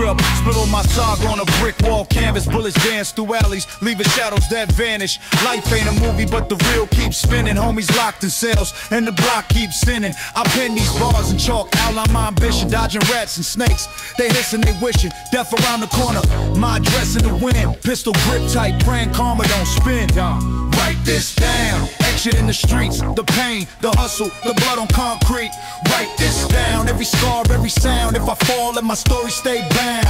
grip. Spit on my saga on a brick wall canvas. Bullets dance through alleys, leaving shadows that vanish. Life ain't a movie, but the reel keeps spinning. Homies locked in cells, and the block keeps sinning. I pen these bars in chalk, outline my ambition. Dodging rats and snakes, they hissing, they wishing. Death around the corner, my address in the wind. Pistol grip tight, praying karma don't spin. Write this down, action in the streets. The pain, the hustle, the blood on concrete. Write this down, every scar, every sound. If I fall, let my story stay bound.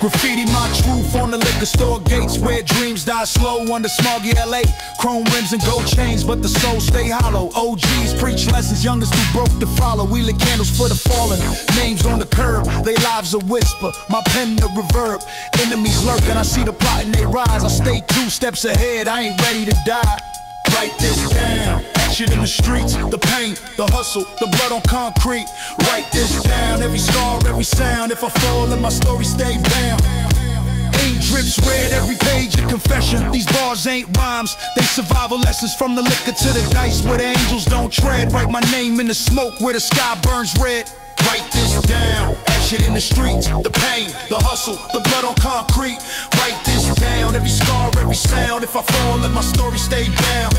Graffiti my truth on the liquor store gates, where dreams die slow under smoggy LA. Chrome rims and gold chains, but the soul stay hollow. OGs preach lessons, youngest too broke to follow. We lit candles for the fallen, names on the curb. They lives a whisper, my pen the reverb. Enemies lurking, I see the plot and they rise. I stay 2 steps ahead, I ain't ready to die. Write this down, action in the streets. The pain, the hustle, the blood on concrete. Write this down, every scar, every sound. If I fall, let my story stay bound. Ink drips red, every page a confession. These bars ain't rhymes, they survival lessons. From the liquor to the dice, where the angels don't tread. Write my name in the smoke, where the sky burns red. Write this down, action in the streets. The pain, the hustle, the blood on concrete. Write this down, every scar, every sound. If I fall, let my story stay down.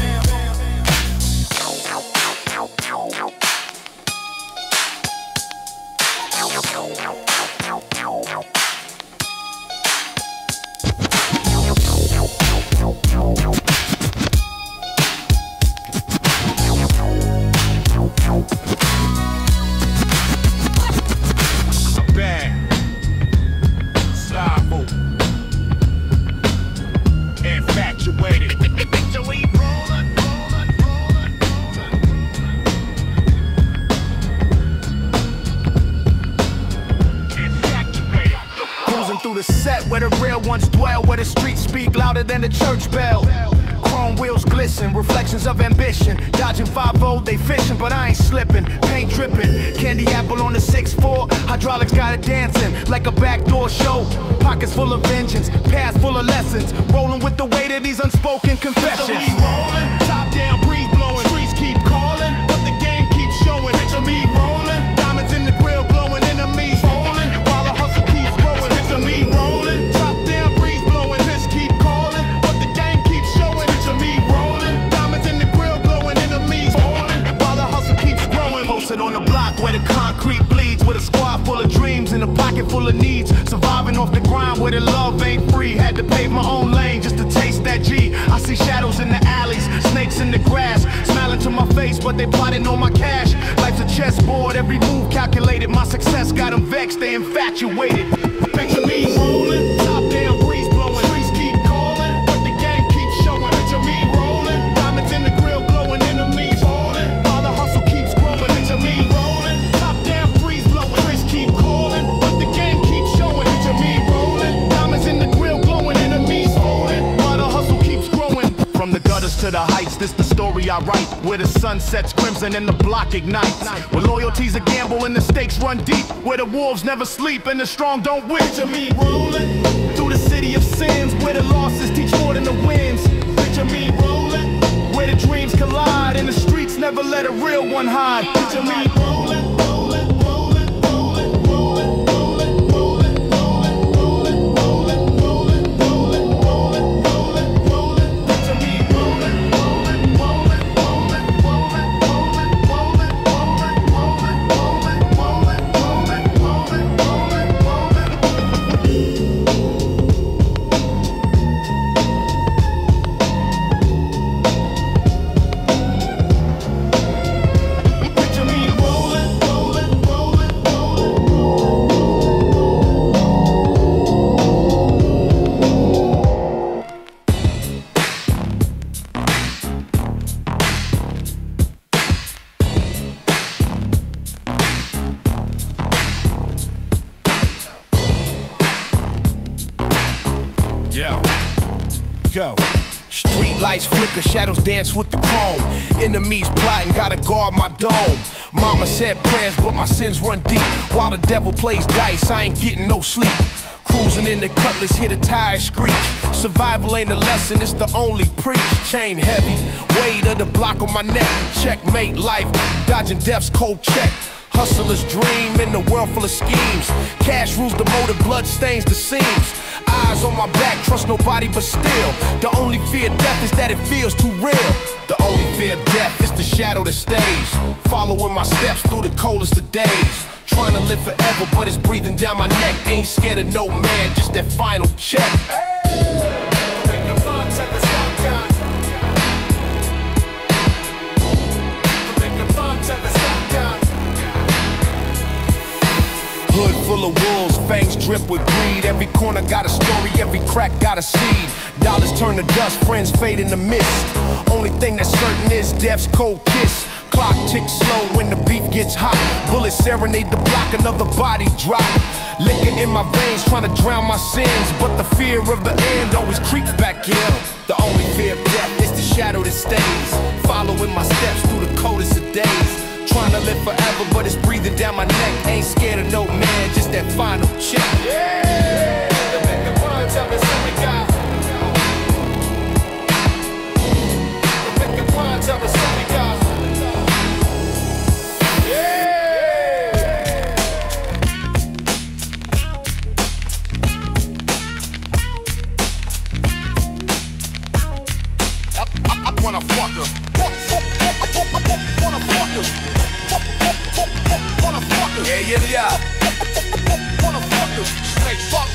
Where the real ones dwell, where the streets speak louder than the church bell. Chrome wheels glisten, reflections of ambition. Dodging 5-0, they fishing, but I ain't slipping. Paint dripping, candy apple on the 6'4". Hydraulics got it dancing like a backdoor show. Pockets full of vengeance, past full of lessons. Rolling with the weight of these unspoken confessions. Picture me rolling, top down, breeze blowing. Streets keep calling, but the game keeps showing. Picture me rolling, diamonds in the grill glowing. Enemies falling, while the hustle keeps growing. Picture me rolling. On the block where the concrete bleeds, with a squad full of dreams and a pocket full of needs. Surviving off the grind where the love ain't free. Had to pave my own lane just to taste that G. I see shadows in the alleys, snakes in the grass, smiling to my face, but they plotting on my cash. Life's a chessboard, every move calculated. My success got them vexed, they infatuated. Picture me rolling, top down, breeze blowing. Streets keep calling, but the game keeps showing. Picture me rolling, diamonds in the grill glowing. Enemies falling, while the hustle keeps growing. Picture me rolling, top down, breeze blowing. Streets keep calling, but the game keeps showing. Picture me rolling, diamonds in the grill glowing. Enemies falling, while the hustle keeps growing. From the gutters to the heights, this the story I write. Where the sun sets crimson and the block ignites. Where loyalty's a gamble and the stakes run deep. Where the wolves never sleep and the strong don't win. Picture me rolling through the city of sins, where the losses teach more than the wins. Picture me rolling, where the dreams collide and the streets never let a real one hide. Picture me rolling, rolling, rolling, rolling, rolling, rolling, rolling, rolling, rolling, rolling, rolling, rolling, rolling, rolling, rolling. Picture me rolling, rolling, rolling, rolling, rolling, rolling, rolling, rolling, rolling, rolling, rolling, rolling, rolling, Go. Street lights flicker, shadows dance with the chrome. Enemies plotting, gotta guard my dome. Mama said prayers, but my sins run deep. While the devil plays dice, I ain't getting no sleep. Cruising in the cutlass, hear the tires screech. Survival ain't a lesson, it's the only preach. Chain heavy, weight of the block on my neck. Checkmate life, dodging death's cold check. Hustler's dream in a world full of schemes. Cash rules the motive, blood stains the seams. Eyes on my back, trust nobody but still. The only fear of death is that it feels too real. The only fear of death is the shadow that stays. Following my steps through the coldest of days. Trying to live forever, but it's breathing down my neck. Ain't scared of no man, just that final check. Hood full of wolves, fangs drip with greed. Every corner got a story, every crack got a seed. Dollars turn to dust, friends fade in the mist. Only thing that's certain is death's cold kiss. Clock ticks slow when the beat gets hot. Bullets serenade the block, another body drop. Liquor in my veins, trying to drown my sins. But the fear of the end always creeps back in. The only fear of death is the shadow that stays. Following my steps through the coldest of days. Trying to live forever, but it's breathing down my neck. Ain't scared of no man, just that final check. Yeah, the make the run, tell me something we got. The make the run, tell me something we got. I wanna fuck her. Yeah.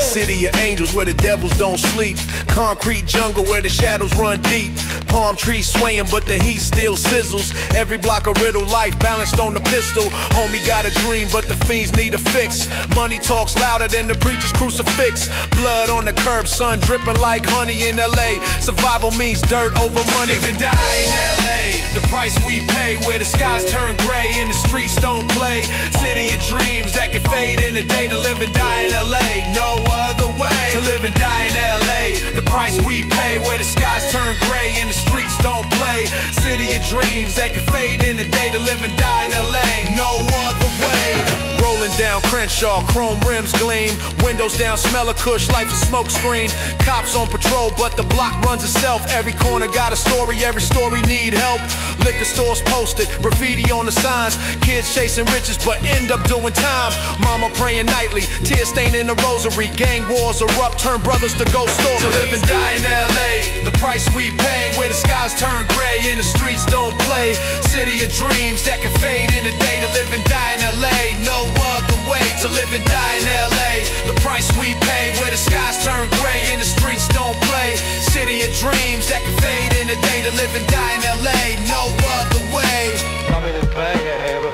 City of angels where the devils don't sleep. Concrete jungle where the shadows run deep. Palm trees swaying but the heat still sizzles. Every block a riddle, life balanced on the pistol. Homie got a dream but the fiends need a fix. Money talks louder than the preacher's crucifix. Blood on the curb, sun dripping like honey in LA. Survival means dirt over money. Live and die in LA. The price we pay where the skies turn gray and the streets don't play. City of dreams that can fade in a day. To live and die in LA, no other way. To live and die in LA. The price we pay where the skies turn gray and the streets don't play. City of dreams that can fade in a day. To live and die in LA, no other way. Rolling down Crenshaw, chrome rims gleam. Windows down, smell of kush, life a smoke screen. Cops on patrol, but the block runs itself. Every corner got a story, every story need help. Liquor stores posted, graffiti on the signs. Kids chasing riches, but end up doing time. Mama praying nightly, tears staining the rosary. Gang wars erupt, turn brothers to ghost stories. To live and die in LA, the price we pay. Where the skies turn gray and the streets don't play. City of dreams that can fade in a day. To live and die in LA, no other way. To live and die in LA, the price we pay. Where the skies turn gray and the streets don't play. City of dreams that can fade in a day. To live and die in LA, no other way. I'm in this bag of heaven.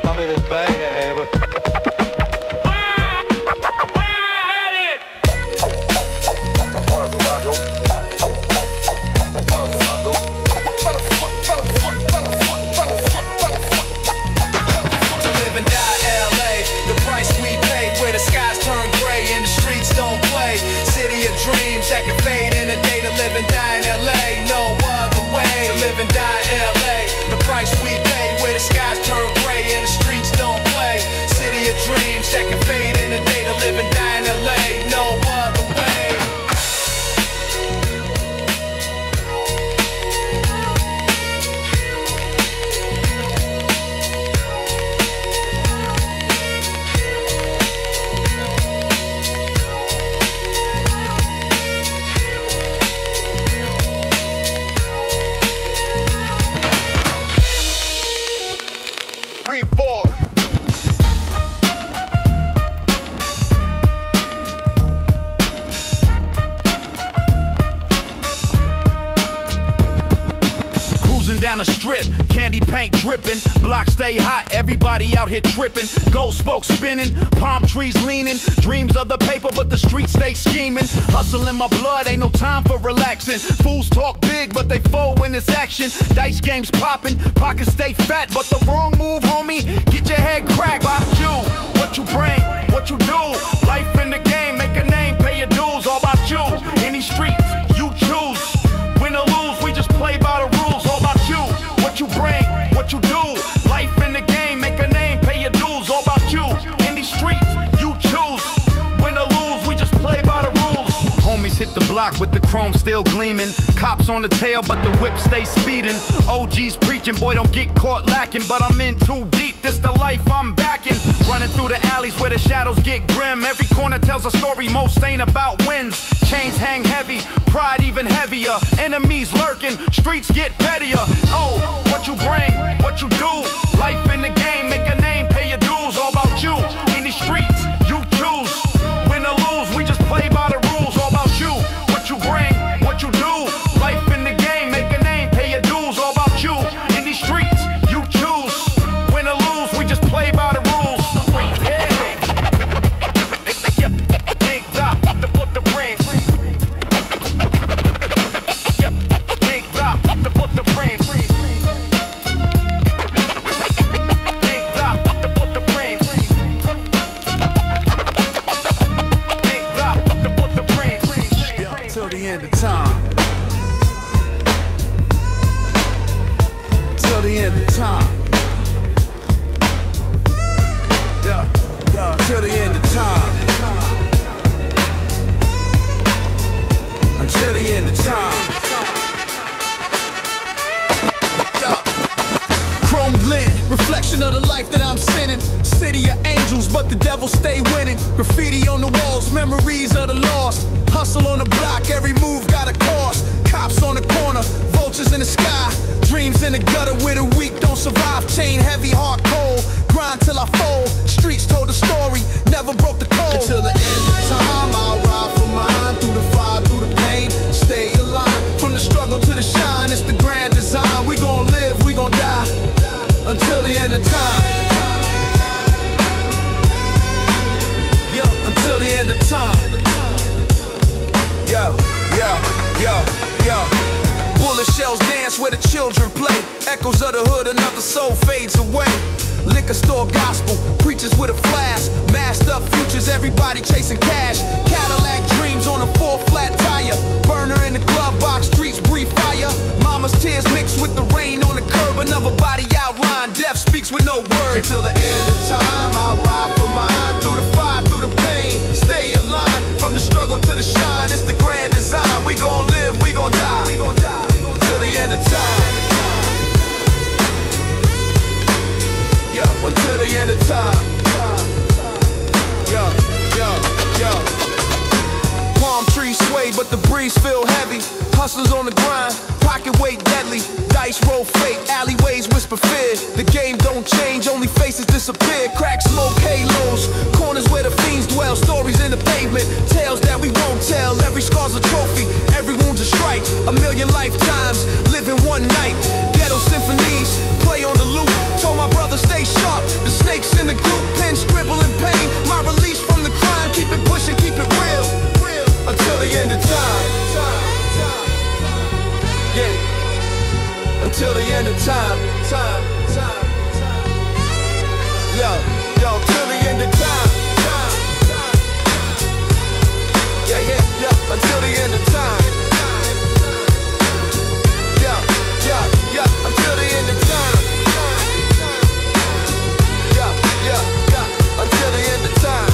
I'm in this bag of heaven. Dreams that can fade in a day. To live and die in LA, no other way. To live and die in LA, the price we pay. Where the skies turn gray and the streets don't play. City of dreams that can fade in a day. To live and die in LA, no other way. Down the strip, candy paint dripping, blocks stay hot, everybody out here tripping, gold smoke spinning, palm trees leaning, dreams of the paper but the streets stay scheming, hustle in my blood, ain't no time for relaxing, fools talk big but they fold when it's action, dice games popping, pockets stay fat but the wrong move homie, get your head cracked. Bout U, what you bring, what you do, life in the game, make a name, pay your dues, all about you, any streets you choose, win or lose, we just play by the rules, all about you, what you bring, what you do, life in the game, make a name, pay your dues, all about you, in these streets, you choose, win or lose, we just play by the rules. Homies hit the block with the chrome still gleaming. Cops on the tail, but the whip stays speeding. OGs preaching, boy, don't get caught lacking. But I'm in too deep, this the life I'm backing. Running through the alleys where the shadows get grim. Every corner tells a story, most ain't about wins. Chains hang heavy, pride even heavier. Enemies lurking, streets get pettier. Oh, what you bring, what you do. Life in the game, make a name, pay your dues. All about you, in the streets, you choose. Win or lose, we just play by the rules. All about you, what you bring, what you do. Life in the game, make a name, pay your dues. All about you, in the streets, you choose. Win or lose, we just play by the rules. Reflection of the life that I'm sinning. City of angels, but the devil stay winning. Graffiti on the walls, memories of the lost. Hustle on the block, every move got a cost. Cops on the corner, vultures in the sky. Dreams in the gutter where the weak don't survive. Chain heavy, heart cold, grind till I fold. Streets told the story, never broke the code. Until the end of time, I'll ride for mine. Through the fire, through the pain, stay alive. From the struggle to the shine, it's the grand design. We gon' live, we gon' die. Until the end of time. Yo, until the end of time. Yo, yo, yo, yo. Bullet shells dance where the children play. Echoes of the hood, another soul fades away. Liquor store gospel, preachers with a flash. Masked up futures, everybody chasing cash. Cadillac dreams on a 4-flat tire. Burner in the glove box, streets breathe fire. Mama's tears mixed with the rain on the curb. Another body outline, death speaks with no words. Until the end of time, I'll ride for mine. Through the fire, through the pain, stay aligned. From the struggle to the shine, it's the grand design. We gon' live, we gon' die. We gon' die. Till the end of time. Yo, until the end of time. Yo, yo, yo. Palm trees sway, but the breeze feel heavy. Hustlers on the grind, pocket weight deadly. Dice roll fake, alleyways whisper fear. The game don't change, only faces disappear. Crack smoke halos, corners where the fiends dwell. Stories in the pavement, tales that we won't tell. Every scar's a trophy, every wound's a strike. A million lifetimes, living one night. Ghetto symphonies, play on the loop. Told my brother stay sharp, the snakes in the group. Pen scribbling pain, my release from the crime. Keep it pushing, keep it real, until the end of time. Yeah, until the end of time. Yo, till the end of time. Yeah, until the end of time. Yeah, until the end of time. Yeah, until the end of time.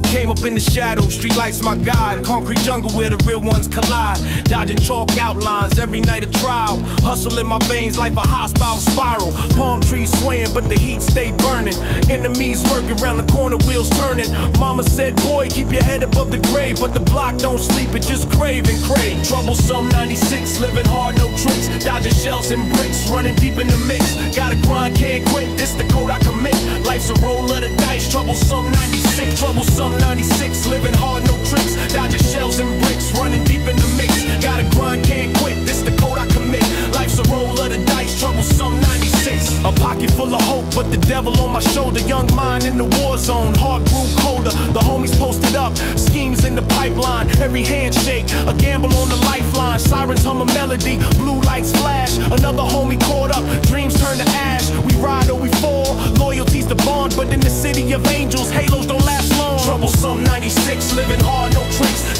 Came up in the shadows, street lights my guide. Concrete jungle where the real ones collide. Dodging chalk outlines, every night a trial. Hustle in my veins like a hostile spiral. Palm trees swaying, but the heat stay burning. Enemies working round the corner, wheels turning. Mama said, boy, keep your head above the grave. But the block don't sleep, it just crave and crave. Troublesome 96, living hard, no tricks. Dodging shells and bricks, running deep in the mix. Gotta grind, can't quit, this the code I commit. Life's a roll of the dice, troublesome 96. Troublesome 96, living hard, no tricks. Dodging shells and bricks, running deep in the mix. Gotta grind, can't quit, this the code I commit. Life's a roll of the dice, troublesome 96. A pocket full of hope, but the devil on my shoulder. Young mind in the war zone, heart grew colder. The homies posted up, schemes in the pipeline. Every handshake, a gamble on the lifeline. Sirens hum a melody, blue lights flash. Another homie caught up, dreams turn to ash. We ride or we fall, loyalty's the bond. But in the city of angels, halos don't last long. Troublesome 96, living hard, no tricks.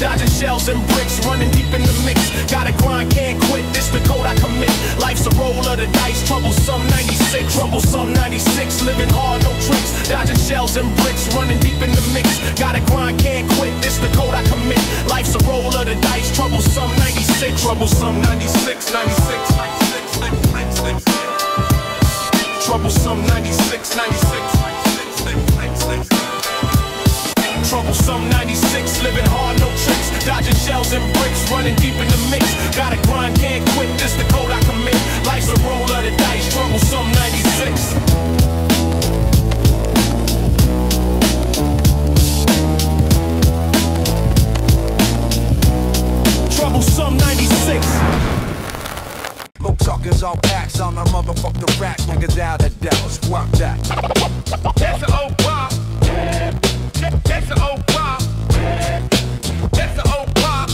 shells and bricks, running deep in the mix. Gotta grind, can't quit, this the code I commit. Life's a roll of the dice, troublesome 96. Troublesome 96, living hard, no tricks. Dodging shells and bricks, running deep in the mix. Gotta grind, can't quit, this the code I commit. Life's a roll of the dice, troublesome 96. Troublesome 96, 96, 96, 96. Troublesome 96, 96. Troublesome 96, living hard, no tricks. Dodging shells and bricks, running deep in the mix. Gotta grind, can't quit, this the code I commit. Life's a roll of the dice, troublesome 96. Troublesome 96. No talkers, all packs on my motherfucker rap. Niggas out of Dallas, fuck that. That's an old pop. That's an old pop. That's an old pop.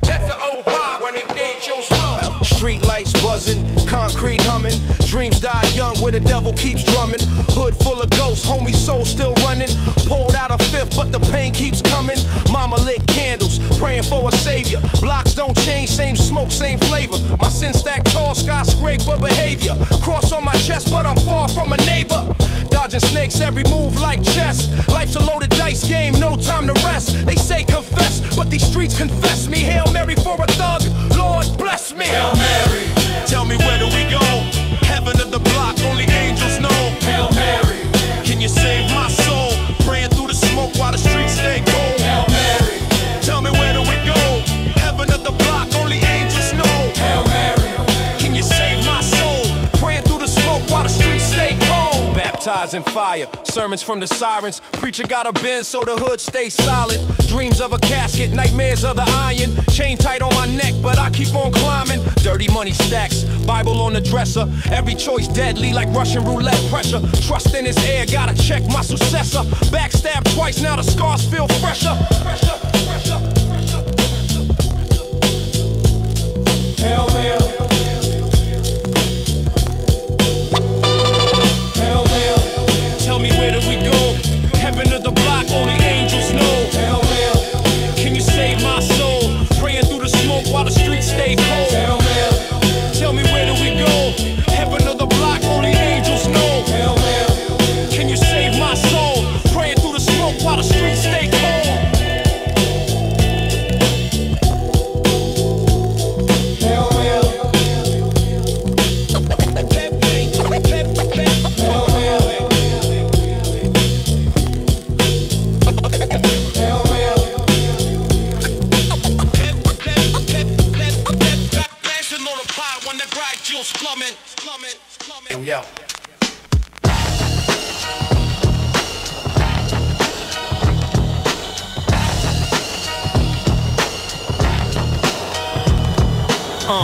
That's an old pop. When it ain't your song. Street lights buzzing, concrete humming. Dreams die young where the devil keeps drumming. Hood full of ghosts, homie soul still running. Pulled out a fifth, but the pain keeps coming. Mama lit candles, praying for a savior. Blocks don't change, same smoke, same flavor. My sin stacked tall, skyscraper behavior. Cross on my chest, but I'm far from a neighbor. Dodging snakes, every move like chess. Life's a loaded dice game, no time to rest. They say confess, but these streets confess me. Hail Mary for a thug, Lord bless me. Hail Mary, tell me where do we go? Heaven of the block, only angels know. Hail Mary, can you save my soul? Praying through the smoke while the streets stay cold. Hail Mary, tell me where do we go? Heaven of the block, only angels know. Hail Mary, can you save my soul? Praying through the smoke while the streets stay cold. Baptized in fire, sermons from the sirens. Preacher got a bend so the hood stays solid. Dreams of a casket, nightmares of the iron. Chain tight on my neck, but I keep on climbing. Dirty money stacks, Bible on the dresser. Every choice deadly like Russian roulette pressure. Trust in his air, gotta check my successor. Backstab twice, now the scars feel fresher. Hail Mary. Tell me where do we go? Heaven of the block, only angels know. Hail Mary, can you save my soul? Praying through the smoke while the streets stay cold. Hail Mary, tell me where do we go? Heaven of the block, only angels know. Hail Mary, can you save my soul? Praying through the smoke while the streets stay cold. Hail Mary. Yo.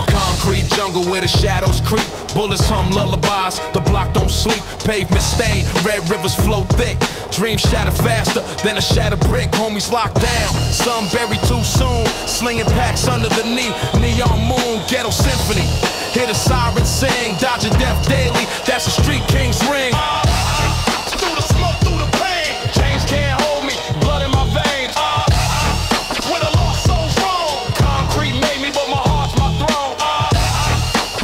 Concrete jungle where the shadows creep. Bullets hum lullabies, the block don't sleep. Pavement stain, red rivers flow thick. Dreams shatter faster than a shattered brick. Homies locked down, some buried too soon. Slinging packs under the knee. Neon moon, ghetto symphony. Hear the sirens sing, dodging death daily. That's a street king's ring. Through the smoke, through the pain. Chains can't hold me, blood in my veins. With a lost soul's wrong. Concrete made me, but my heart's my throne.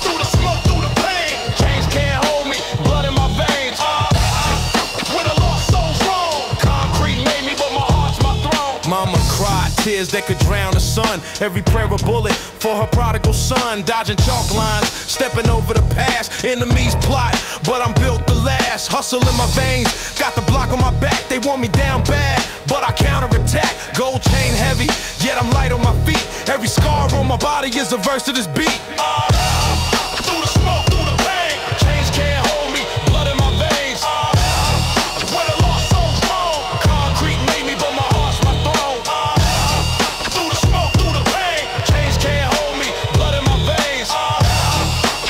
Through the smoke, through the pain. Chains can't hold me, blood in my veins. With a lost soul's wrong. Concrete made me, but my heart's my throne. Mama cried, tears that could drown the sun. Every prayer a bullet for her prodigal son. Dodging chalk lines, stepping over the past. Enemies plot, but I'm built to last. Hustle in my veins, got the block on my back. They want me down bad, but I counterattack. Gold chain heavy, yet I'm light on my feet. Every scar on my body is a verse to this beat. Through the smoke, through the pain. Chains can't hold me, blood in my veins. Where the lost soul's wrong. Concrete made me, but my heart's my throne. Through the smoke, through the pain. Chains can't hold me, blood in my veins.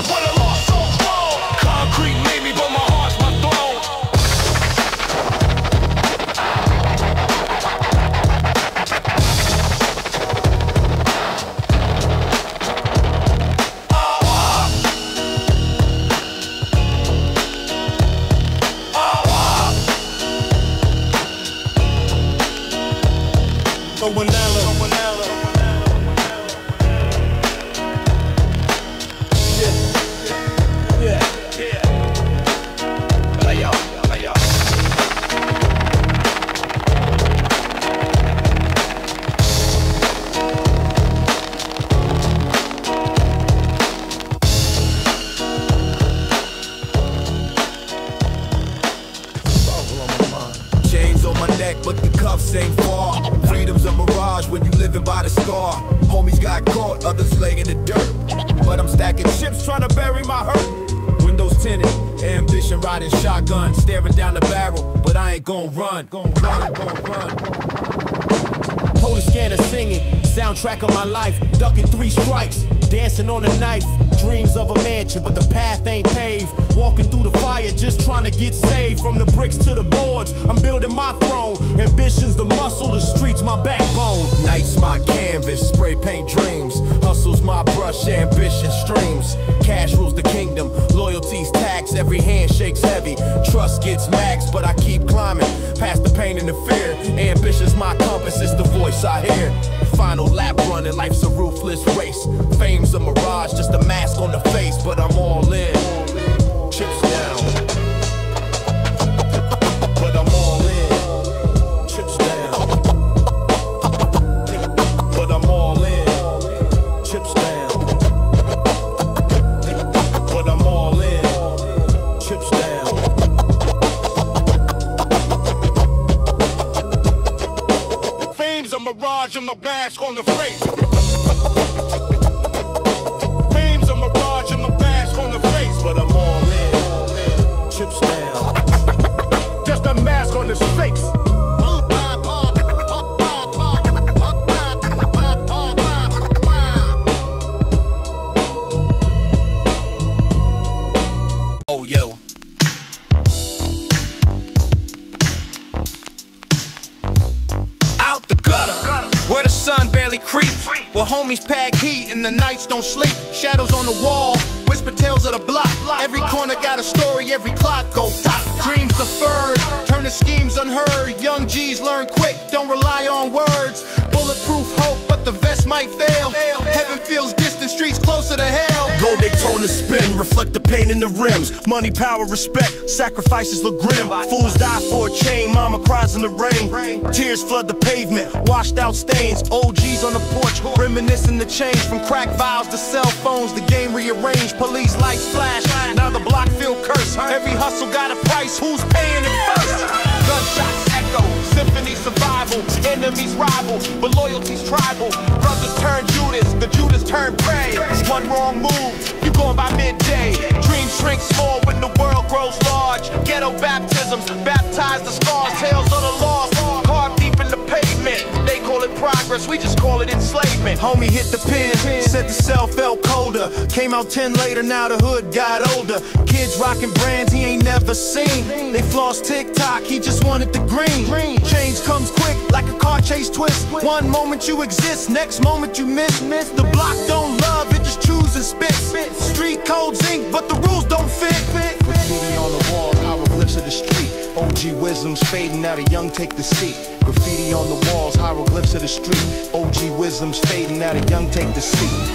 Where the lost soul's wrong. Concrete made me, but my heart's my throne. scar. Homies got caught, others lay in the dirt. But I'm stacking chips, trying to bury my hurt. Windows tinted, ambition riding shotgun, staring down the barrel, but I ain't gon' run. Gon' run. Hold a scanner singing, soundtrack of my life, ducking 3 strikes, dancing on a knife. Dreams of a mansion, but the path ain't paved. Walking through the fire, just trying to get saved. From the bricks to the boards, I'm building my throne. Ambition's the muscle, the streets my backbone. Nights my canvas, spray paint dreams. Hustle's my brush, ambition streams. Cash rules the kingdom, loyalty's tax. Every handshake's heavy, trust gets maxed. But I keep climbing, past the pain and the fear. Ambition's my compass, it's the voice I hear. Final lap running, life's a ruthless race. Fame's a mirage, just a mask on the face. But I'm all in, chips down. But I'm all in, chips down. But I'm all in, chips down. But I'm all in, chips down. Fame's a mirage, I'm a mask on the face. Fame's a mirage, I'm a mask on the face. But I'm all in, chips down. Just a mask on his face. Oh, yo. Out the gutter, where the sun barely creeps, where homies pack heat and the nights don't sleep. Shadows on the wall, whisper tales of the block. Every corner got a story, every clock go top. Dreams deferred, turn to schemes unheard. Young G's learn quick, don't rely on words. Bulletproof hope, but the vest might fail. Heaven feels distant, streets closer to hell. Gold Daytona spin, reflect the pain in the rims. Money, power, respect, sacrifices look grim. Fools die for a chain, mama cries in the rain. Tears flood the pavement, washed out stains. OGs on the porch, reminiscing the change. From crack vials to cell phones, the game rearranged. Police lights flash, now the block feel cursed. Every hustle got a price, who's paying it first? Gunshots echo, symphony survival. Enemies rival, but loyalty's tribal. Brothers turn Judas, the Judas turn prey. One wrong move, you gone by midday. Dreams shrink small when the world grows large. Ghetto baptisms, baptize the scars. Tales of the lost, carved deep in the pavement. They call it progress, we just call it enslavement. Homie hit the pen, said the cell felt colder. Came out 10 later, now the hood got older. Kids rocking brands he ain't never seen. They floss TikTok, he just wanted the green. Change comes quick, like a car chase twist. One moment you exist, next moment you miss. The block don't love, it just choose and spit. Street codes ink, but the rules don't fit. Graffiti on the wall, hieroglyphs of the street. OG wisdom's fading, now the young take the seat. Graffiti on the walls, hieroglyphs of the street. OG wisdom's fading, now the young take the seat.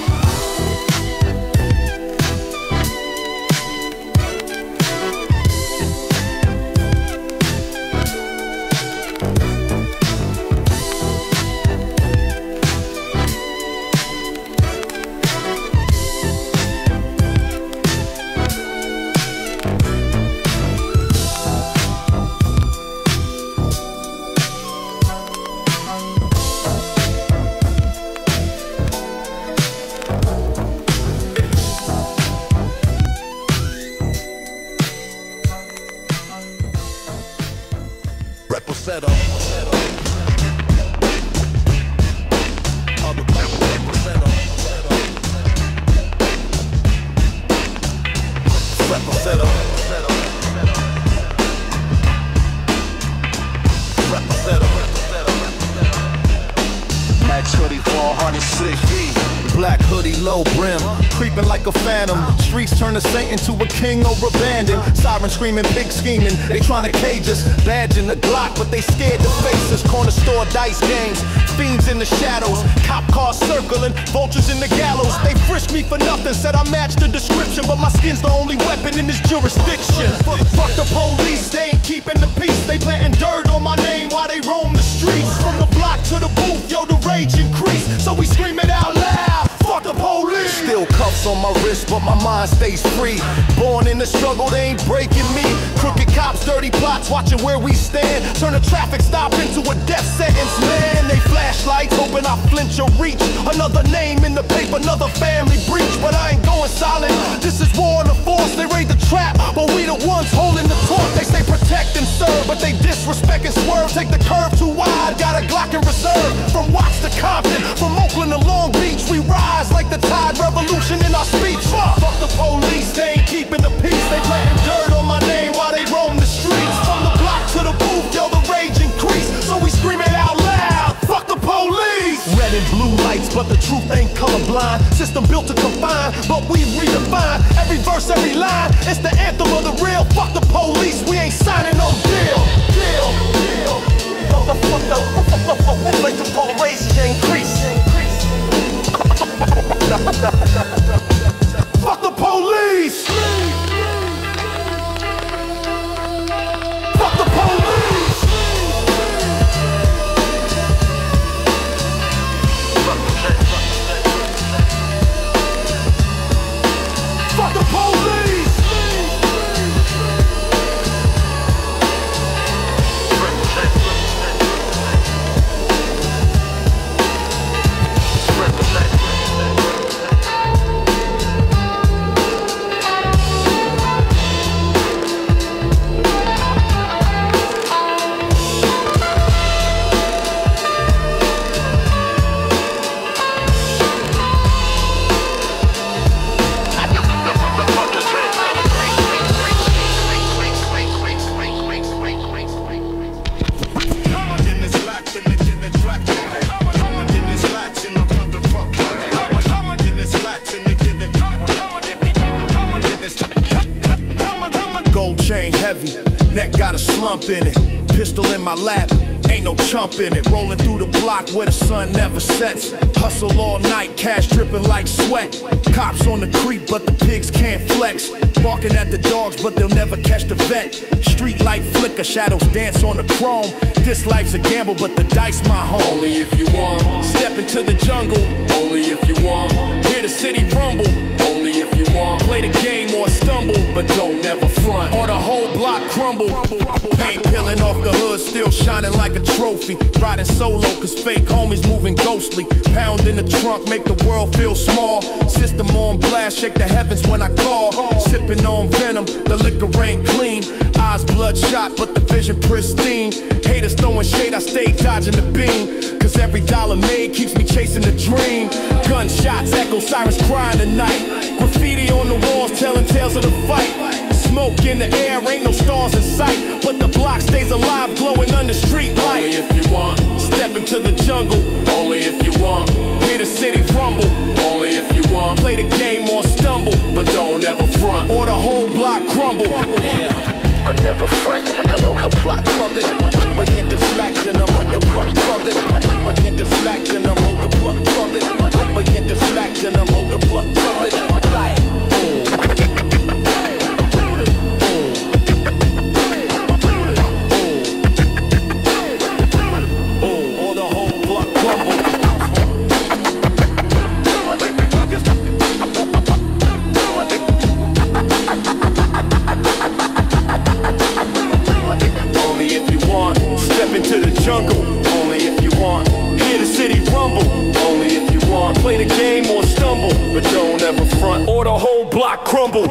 Black hoodie, low brim, creeping like a phantom. Streets turn a saint into a king or abandoned. Siren screaming, pig scheming, they trying to cage us. Badge in the Glock, but they scared to face us. Corner store dice games, fiends in the shadows. Cop cars circling, vultures in the gallows. They frisked me for nothing, said I matched the description, but my skin's the only weapon in this jurisdiction. Fuck the police, they ain't keeping the peace. They planting dirt on my name while they roam the streets. From the block to the booth, yo, the rage increase. So we scream it out loud, fuck the police. Still cuff cuffs on my wrist, but my mind stays free. Born in the struggle, they ain't breaking me. Crooked cops, dirty plots, watching where we stand. Turn a traffic stop into a death sentence, man. They flashlights, hoping I flinch or reach. Another name in the paper, another family breach. But I ain't going silent, this is war on the force. They raid the trap, but we the ones holding the torch. They say protect and serve, but they disrespect and swerve. Take the curve too wide, got a Glock in reserve. From Watts to Compton, from Oakland to Long Beach, we rise like the tide, revolution in our speech. Fuck the police, they ain't keeping the peace. They planting dirt on my name while they roam the streets. From the block to the booth, yo, the rage increase. So we scream it out loud, fuck the police. Red and blue lights, but the truth ain't colorblind. System built to confine, but we redefine. Every verse, every line, it's the anthem of the real. Fuck the police, we ain't signing no deal. Fuck the police, increase. Fuck the police! Fuck the police! Fuck the police! Neck got a slump in it, pistol in my lap, ain't no chump in it. Rolling through the block where the sun never sets. Hustle all night, cash dripping like sweat. Cops on the creep, but the pigs can't flex. Barking at the dogs, but they'll never catch the vet. Street light flicker, shadows dance on the chrome. This life's a gamble, but the dice my home. Only if you want. Step into the jungle, only if you want. Hear the city rumble, only if you want. Play the game or stumble, but don't never front. Or the whole block crumble. Paint peeling off the hood, still shining like a trophy. Riding solo, cause fake homies moving ghostly. Pound in the trunk, make the world feel small. System on blast, shake the heavens when I call. Sipping on venom, the liquor ain't clean. Eyes bloodshot, but the vision pristine. Haters throwing shade, I stay dodging the beam. Cause every dollar made keeps me chasing the dream. Gunshots echo, sirens crying tonight. Graffiti on the walls telling tales of the fight. Smoke in the air, ain't no stars in sight. But the block stays alive, glowing under street light. Only if you want. Step into the jungle, only if you want. Hear the city rumble, only if you want. Play the game or stumble, but don't ever front. Or the whole block crumble. I never front, hello, her block crumbling. I get distracted, I'm on the block crumbling. I get distracted, I'm on the block crumbling. I get distracted, I'm on the block crumbling. Into the jungle, only if you want. Hear the city rumble, only if you want. Play the game or stumble, but don't ever front, or the whole block crumble.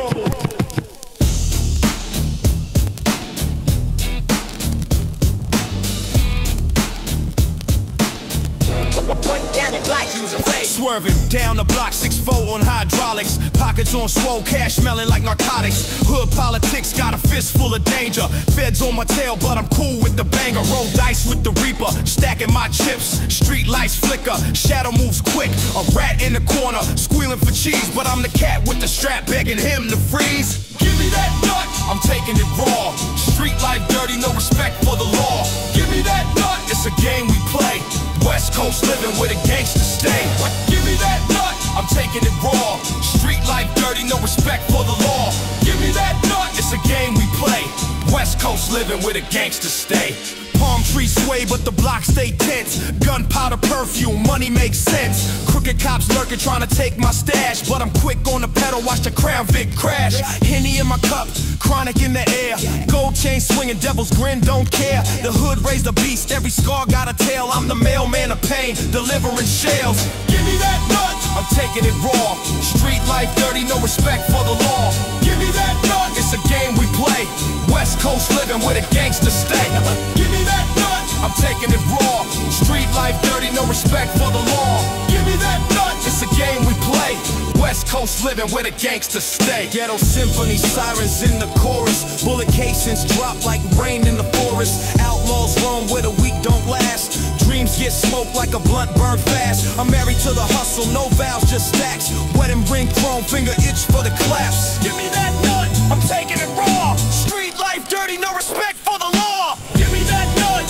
Swerving down the block, 6'4" on hydraulics. Pockets on swole, cash smelling like narcotics. Hood politics, got a fist full of danger. Feds on my tail, but I'm cool with the banger. Roll dice with the reaper, stacking my chips. Street lights flicker, shadow moves quick. A rat in the corner, squealing for cheese. But I'm the cat with the strap, begging him to freeze. Give me that nut, I'm taking it raw. Street life dirty, no respect for the law. Give me that nut, it's a game we play. West Coast living where the gangsters stay. Give me that nut, I'm taking it raw. Street life dirty, no respect for the law. Give me that nut, it's a game we play. West Coast living where the gangsters stay. Palm trees sway, but the block stay tense. Gunpowder perfume, money makes sense. Crooked cops lurking, trying to take my stash, but I'm quick on the pedal, watch the Crown Vic crash. Henny in my cup, chronic in the air. Gold chain swinging, devil's grin, don't care. The hood raised a beast, every scar got a tail. I'm the mailman of pain, delivering shells. Give me that nut, I'm taking it raw. Street life dirty, no respect for the law. Give me that nut, it's a game we play. West Coast living where the gangsters stay. Give me that nut, I'm taking it raw. Street life dirty, no respect for the law. Give me that nut, it's a game we play. West Coast living where the gangsters stay. Ghetto symphony, sirens in the chorus. Bullet casings drop like rain in the forest. Outlaws roam where the weak don't last. Dreams get smoked like a blunt burn fast. I'm married to the hustle, no vows, just stacks. Wedding ring, chrome, finger itch for the claps. Give me that nut, I'm taking it raw. Street life dirty, no respect for the law. Give me that nut.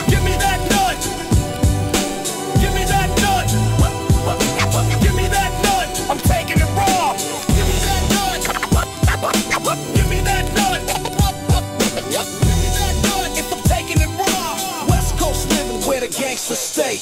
Give me that nut. Give me that nut. Give me that nut. I'm taking it raw. Give me that nut. Give me that nut. Give me that nut. If I'm taking it raw. West Coast living where the gangsters stay.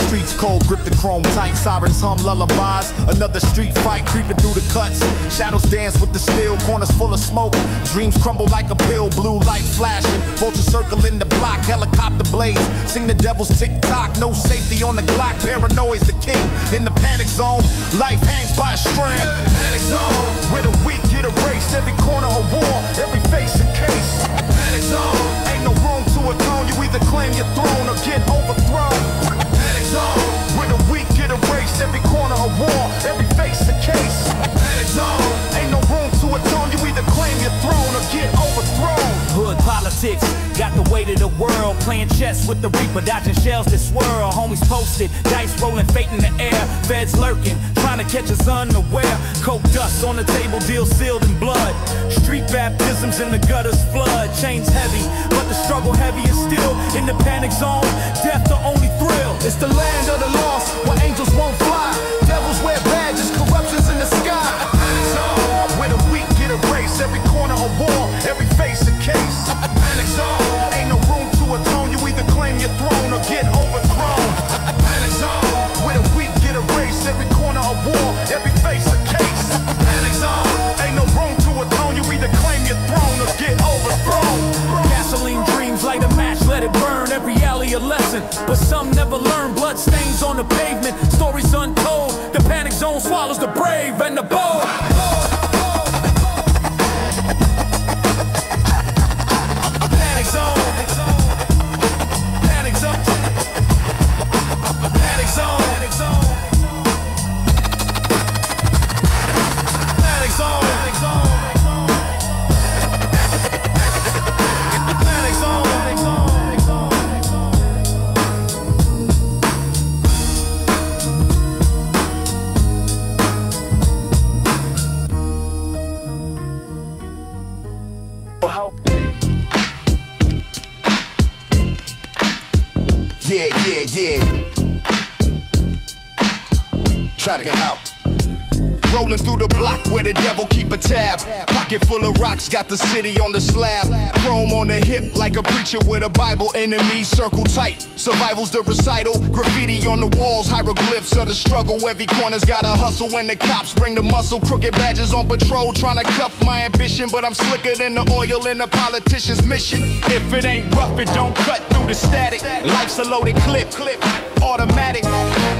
Streets cold, grip the chrome tight. Sirens hum lullabies. Another street fight creeping through the cuts. Shadows dance with the steel, corners full of smoke. Dreams crumble like a pill, blue light flashing. Vultures circling the block, helicopter blades. Sing the devil's tick-tock, no safety on the Glock. Paranoid's the king in the panic zone. Life hangs by a string. Panic zone, where the weak get erased. Every corner a war, every face a case. Panic zone, ain't no room to atone. You either claim your throne or get overthrown. Panic zone, where the weak get erased. Every corner a war, every face a case. Panic zone, ain't no room to atone. You either claim your throne or get overthrown. Hood politics got the weight of the world. Playing chess with the reaper, dodging shells that swirl. Homies posted, dice rolling, fate in the air. Feds lurking, trying to catch us unaware. Coke dust on the table, deal sealed in blood. Street baptisms in the gutters flood. Chains heavy, but the struggle heavier still. In the panic zone, death the only thrill. It's the land of the lost, where angels won't fly. Devils wear badges, corruption's in the sky. Panic zone, where the weak get erased. Every corner a war, every face a case. Panic zone, ain't no room to atone. You either claim your throne or get overthrown. Panic zone, where the weak get erased. Every corner a war, every face a case. Panic zone, ain't no room to atone. You either claim your throne or get overthrown. Gasoline dreams, light a match, let it burn. Every alley a lesson, but some never learn. Blood stains on the pavement, stories untold. The panic zone swallows the brave and the bold. Panic zone. Panic zone. Panic zone. Panic zone. Panic zone. Panic zone. Panic zone. Panic zone. Yeah. Try to get out. Rolling through the block where the devil keep a tab. Pocket full of rocks, got the city on the slab. Chrome on the hip like a preacher with a Bible. Enemies circle tight, survival's the recital. Graffiti on the walls, hieroglyphs of the struggle. Every corner's got a hustle when the cops bring the muscle. Crooked badges on patrol, trying to cuff my ambition. But I'm slicker than the oil in a politician's mission. If it ain't rough, it don't cut through the static. Life's a loaded clip, automatic.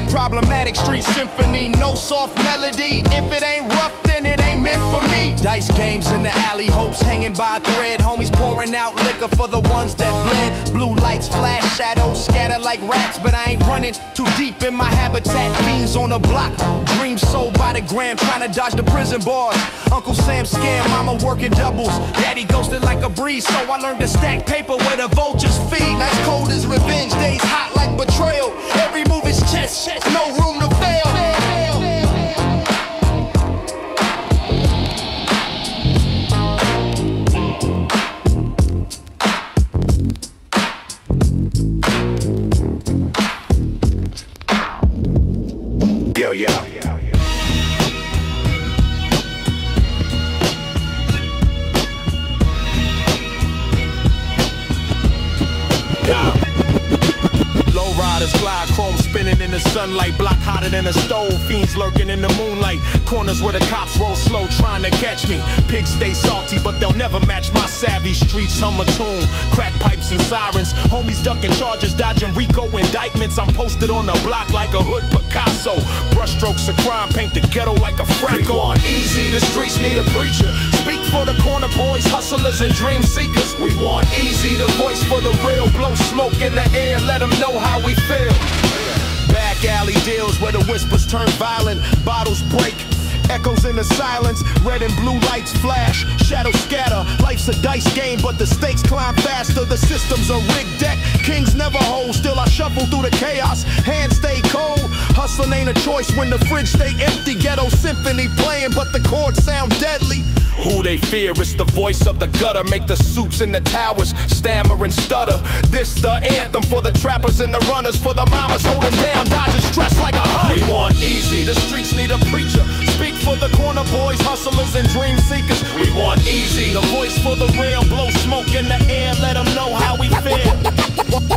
Problematic street symphony, no soft melody. If it ain't rough, then it ain't meant for me. Dice games in the alley, hopes hanging by a thread. Homies pouring out liquor for the ones that bled. Blue lights flash, shadows scatter like rats, but I ain't running too deep in my habitat. Beans on the block, dreams sold by the gram, trying to dodge the prison bars. Uncle Sam scam, mama working doubles. Daddy ghosted like a breeze, so I learned to stack paper where the vultures feed. Nights cold as revenge, days hot like betrayal. Every move is chess, no room to fail. Yo. Lowriders glide, chrome spinning in the sunlight, block hotter than a stove, fiends lurking in the moonlight, corners where the cops roll slow trying to catch me. Pigs stay salty, but they'll never match my savvy. Streets hum a tune, crack pipes and sirens, homies ducking charges, dodging RICO indictments. I'm posted on the block like a hood Picasso. Brushstrokes of crime paint the ghetto like a Fvck. Want Eazy, the streets need a preacher. Speak for the corner boys, hustlers and dream seekers. We want Eazy, the voice for the real. Blow smoke in the air, let them know how we feel. Back alley deals where the whispers turn violent, bottles break, echoes in the silence, red and blue lights flash, shadows scatter. Life's a dice game, but the stakes climb faster. The system's a rigged deck, kings never hold. Still I shuffle through the chaos, hands stay cold. Hustling ain't a choice when the fridge stay empty. Ghetto symphony playing, but the chords sound deadly. Who they fear, it's the voice of the gutter. Make the suits in the towers stammer and stutter. This the anthem for the trappers and the runners, for the mamas holding down, dodging stress like a hunter. We want Eazy, the streets need a preacher. Speak for the corner boys, hustlers and dream seekers. We want Eazy, the voice for the real. Blow smoke in the air, let them know how we feel.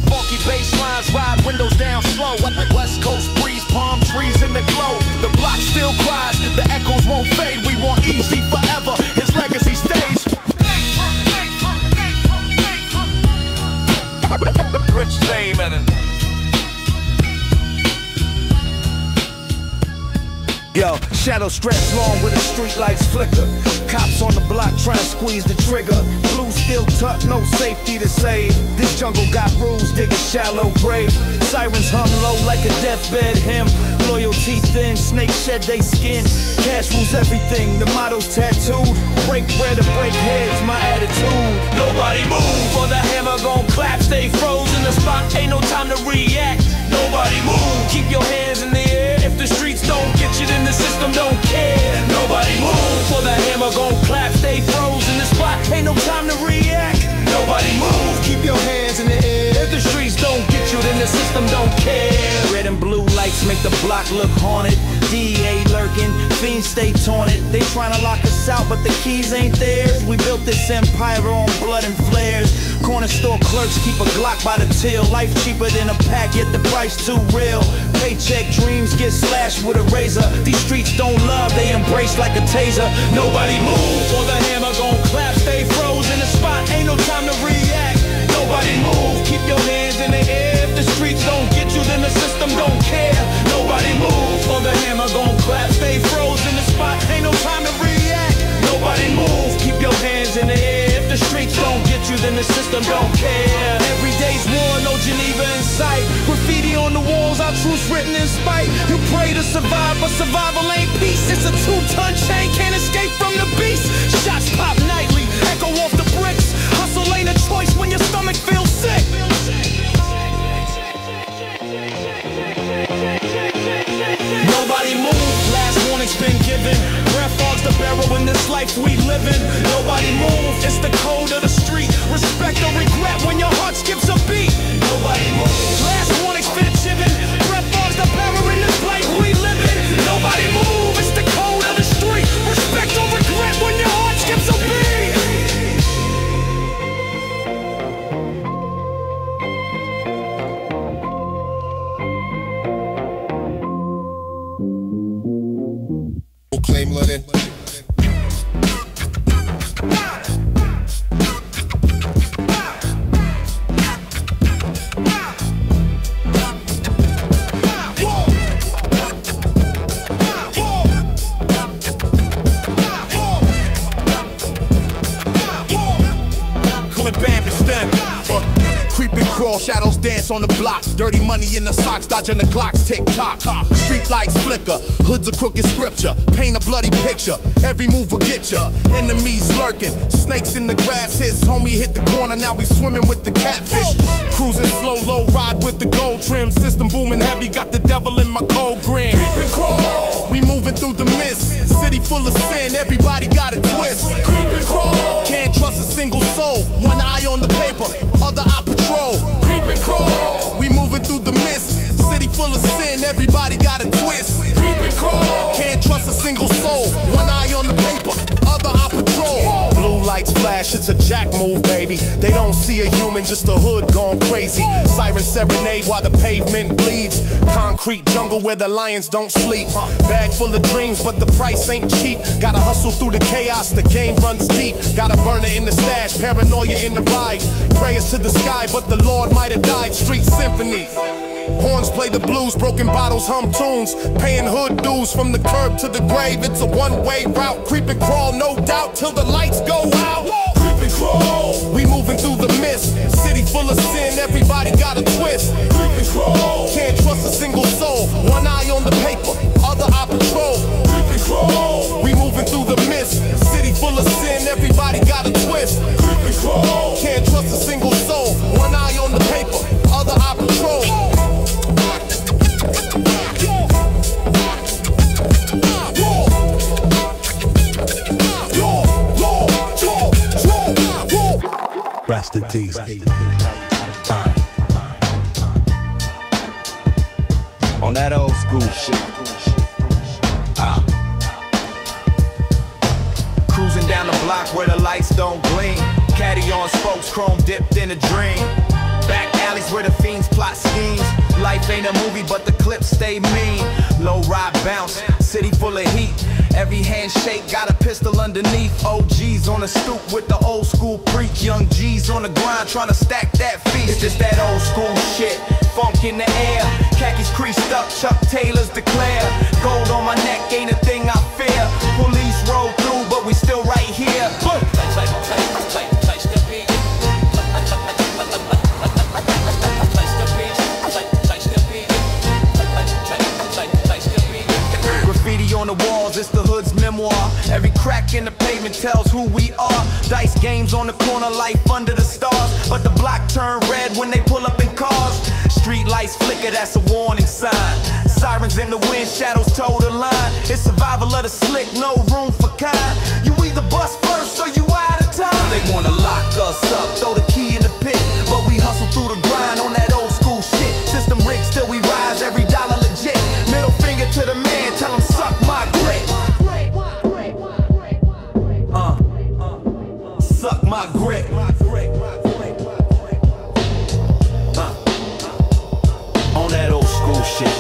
Funky bass lines ride windows down slow. West Coast breeze, palm trees in the glow. The block still cries, the echoes won't fade. We want Eazy forever, his legacy stays. Rich name and yo, shadow stretch long with the street lights flicker. Cops on the block trying to squeeze the trigger. Blue still tucked, no safety to save. This jungle got rules, dig a shallow grave. Sirens hum low like a deathbed hymn. Loyalty thin, snakes shed they skin. Cash rules everything, the motto's tattooed. Break bread or break heads, my attitude. Nobody move, or the hammer gon' clap. Stay frozen, the spot ain't no time to react. Nobody move, keep your hands in the air. If the streets don't get you, then the system don't care. Nobody move, for the hammer gon' clap. Stay frozen, the spot ain't no time to react. Nobody move, keep your hands in the air. If the streets don't get you, then the system don't care. Red and blue lights make the block look haunted. DEA lurking, fiends stay taunted. They tryna lock us out, but the keys ain't theirs. We built this empire on blood and flares. Corner store clerks keep a Glock by the till. Life cheaper than a pack, yet the price too real. Paycheck dreams get slashed with a razor. These streets don't love, they embrace like a taser. Nobody move, or the hammer gon' clap. Stay frozen, the spot ain't no time to react. Nobody move, keep your hands in the air. If the streets don't get you, then the system don't care. Nobody move, or the hammer gon' clap. Stay frozen, the spot ain't no time to react. Nobody move, keep your hands in the air. If the streets don't get you, then the system don't care. Every day's war, no Geneva in sight. Graffiti on the walls, our truths written in spite. You pray to survive, but survival ain't peace. It's a 2-ton chain, can't escape from the beast. Shots pop nightly, echo off the bricks. Hustle ain't a choice when your stomach feels sick. Nobody move, last warning's been given. Breath fogs the barrel in this life we livin'. Nobody move, it's the code of the street. Respect or regret when your heart skips a beat. Nobody move, last warning's been given. Breath fogs the barrel in this life we livin'. Nobody move, it's the code of the street. Respect or regret when your heart skips a beat. Claim London. lights on the block, dirty money in the socks, dodging the clocks, tick tock. Street lights flicker, hoods a crooked scripture, paint a bloody picture. Every move will get ya. Enemies lurking, snakes in the grass. His homie hit the corner, now we swimming with the catfish. Cruising slow, low ride with the gold trim. System booming heavy, got the devil in my cold grin. Creep and crawl, we moving through the mist. City full of sin, everybody got a twist. Creep and crawl, can't trust a single soul. One eye on the paper, other eye patrol. Creep and crawl, we moving through the mist. City full of sin, everybody got a twist. Creep and crawl, can't trust a single soul. One eye on the paper, other eye patrol. Blue lights flash, it's a jack move, baby. They don't see a human, just a hood gone crazy. Siren serenade while the pavement bleeds. Concrete jungle where the lions don't sleep. Bag full of dreams, but the price ain't cheap. Gotta hustle through the chaos, the game runs deep. Got a burner in the stash, paranoia in the ride. Prayers to the sky, but the Lord might have died. Street symphony. Horns play the blues, broken bottles hum tunes. Paying hood dues from the curb to the grave. It's a one-way route. Creep and crawl, no doubt, till the lights go out. Creep and crawl, we moving through the mist. City full of sin, everybody got a twist. Creep and crawl, can't trust a single soul. One eye on the paper, other eye patrol. Creep and crawl, we moving through the mist. City full of sin, everybody got a twist. Creep and crawl, can't trust a single soul. One eye on the paper, other eye patrol. Rest in peace. On that old school shit. Cruising down the block where the lights don't gleam. Caddy on spokes, chrome dipped in a dream. Back alleys where the fiends plot schemes. Life ain't a movie, but the clips stay mean. Low ride bounce, city full of heat. Every handshake got a pistol underneath. OGs on the stoop with the old school preach. Young G's on the grind trying to stack that feast. It's just that old school shit, funk in the air. Khakis creased up, Chuck Taylor's declare. Gold on my neck ain't a thing I fear. Police roll through, but we still right here. On the walls, it's the hood's memoir. Every crack in the pavement tells who we are. Dice games on the corner, life under the stars. But the block turn red when they pull up in cars. Street lights flicker, that's a warning sign. Sirens in the wind, shadows toe the line. It's survival of the slick, no room for kind. You either bust first or you out of time. They wanna lock us up, throw the key in the pit. But we hustle through the grind on that old school shit. System rigged, still we rise, every dollar legit. Middle finger to the man, tell him suck my grit. Suck my grit. On that old school shit.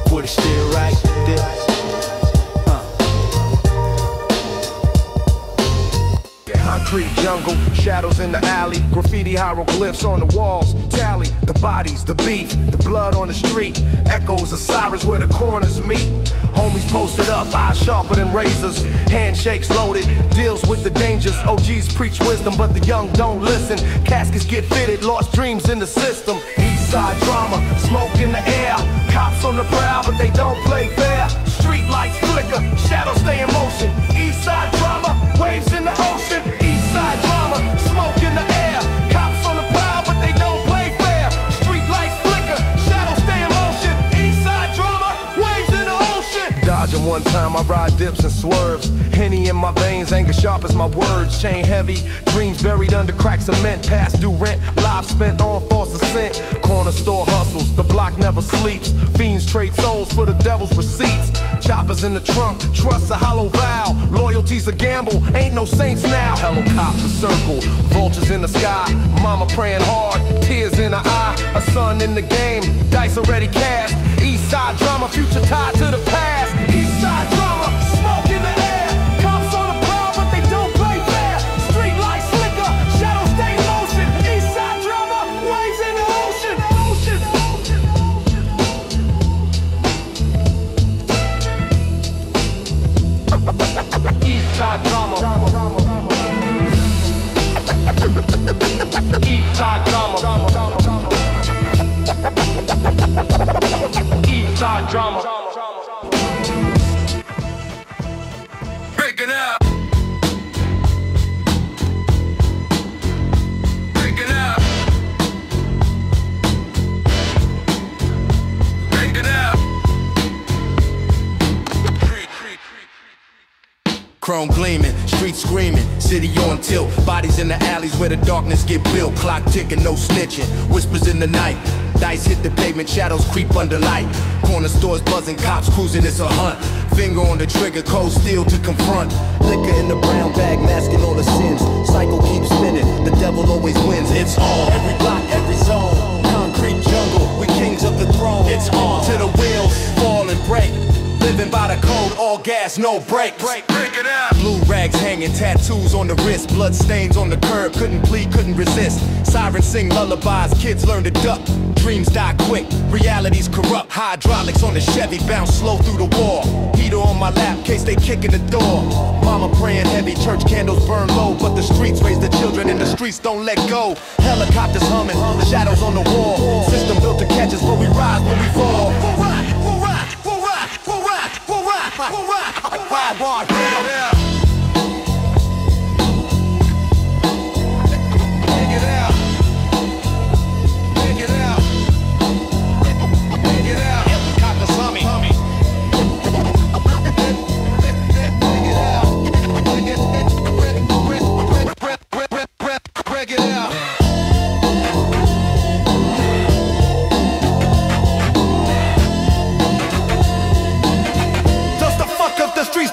Put it still right there. Concrete jungle, shadows in the alley, graffiti hieroglyphs on the walls, tally the bodies, the beef, the blood on the street, echoes of sirens where the corners meet. Homies posted up, eyes sharper than razors, handshakes loaded, deals with the dangers. OGs preach wisdom, but the young don't listen. Caskets get fitted, lost dreams in the system. Eastside drama, smoke in the air, cops on the prowl, but they don't play fair. Street lights flicker, shadows stay in motion. Eastside drama, waves in the ocean. Eastside drama, smoke in the air, cops on the prowl, but they don't play fair. Street lights flicker, shadows stay in motion. Eastside drama, waves in the ocean. Dodging one time, I ride dips and swerves. Henny in my veins, anger sharp as my words. Chain heavy, dreams buried under crack cement. Past due rent, lives spent on false ascent. Corner store hustles, the block never sleeps. Fiends trade souls for the devil's receipts. Choppers in the trunk, trust a hollow vow. Loyalty's a gamble, ain't no saints now. Helicopter circle, vultures in the sky. Mama praying hard, tears in her eye. A son in the game, dice already cast. Eastside drama, future tied to the past. Eastside drama, smoke in the air. Cops on the prowl, but they don't play fair. Street lights flicker, shadows stay in motion. Eastside drama, waves in the ocean. Eastside drama. Eastside Drama. Break it out. Break it out. Break it out. Chrome gleaming, streets screaming, city on tilt. Bodies in the alleys where the darkness get built. Clock ticking, no snitching, whispers in the night. Dice hit the pavement, shadows creep under light. Corner stores buzzing, cops cruising, it's a hunt. Finger on the trigger, cold steel to confront. Liquor in the brown bag, masking all the sins. Cycle keeps spinning, the devil always wins. It's on, every block, every zone. Concrete jungle, we kings of the throne. It's on, till the wheels fall and break. Living by the code, all gas, no break. Break it out. Blue rags hanging, tattoos on the wrist, blood stains on the curb. Couldn't plead, couldn't resist. Sirens sing lullabies, kids learn to duck. Dreams die quick, reality's corrupt. Hydraulics on the Chevy, bounce slow through the wall. Heater on my lap, case they kick in the door. Mama praying heavy, church candles burn low. But the streets raise the children and the streets don't let go. Helicopters humming, the shadows on the wall. System built to catch us, but we rise when we fall.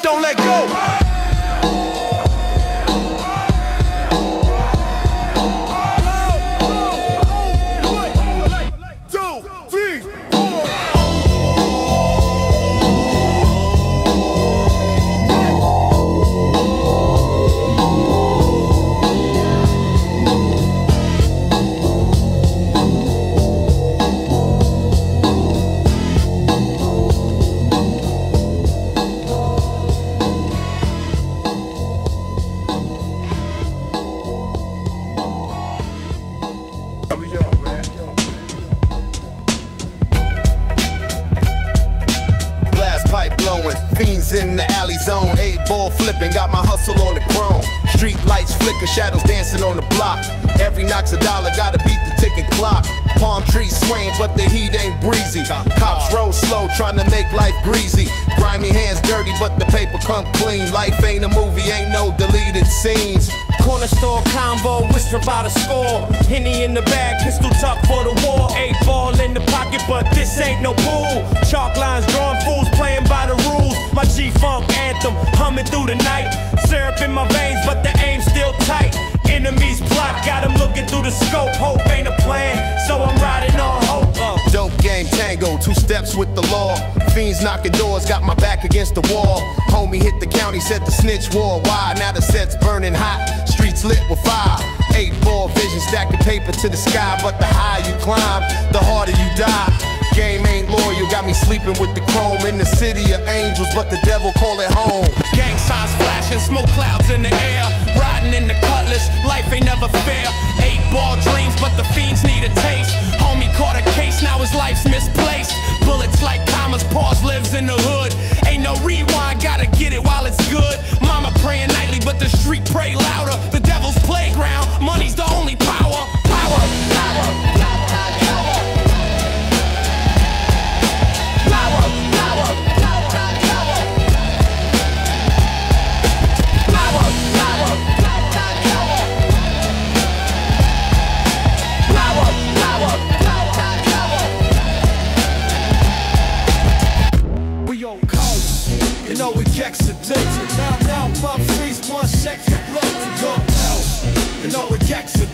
Don't let go. In the alley zone, 8-ball flipping, got my hustle on the chrome. Street lights flicker, shadows dancing on the block. Every knock's a dollar, gotta beat the ticking clock. Palm trees swaying, but the heat ain't breezy. Cops roll slow, trying to make life greasy. Grimy hands dirty, but the paper come clean. Life ain't a movie, ain't no deleted scenes. Corner store combo, whisper about a score. Henny in the bag, pistol tuck for the war. 8-ball in the pocket, but this ain't no pool. Chalk lines drawing, fools playing by the rules. My G-Funk anthem, humming through the night. Syrup in my veins, but the aim still tight. Enemies plot, got them looking through the scope. Hope ain't a plan, so I'm riding on hope. Dope game tango, 2 steps with the law. Fiends knocking doors, got my back against the wall. Homie hit the county, set the snitch war. Why? Now the set's burning hot, streets lit with fire. 8-ball vision, stacking paper to the sky. But the higher you climb, the harder you die. Game ain't loyal, got me sleeping with the chrome. In the city of angels, but the devil call it home. Gang signs flashing, smoke clouds in the air. Riding in the cutlass, life ain't never fair. 8-ball dreams, but the fiends need a taste. Homie caught a case, now his life's misplaced. Bullets like commas, pause lives in the hood. Ain't no rewind, gotta get it while it's good. Mama praying nightly, but the street pray louder. The devil's playground, money's the only power. Power, power. Now my freeze 1 second blow to go out. You know it gets it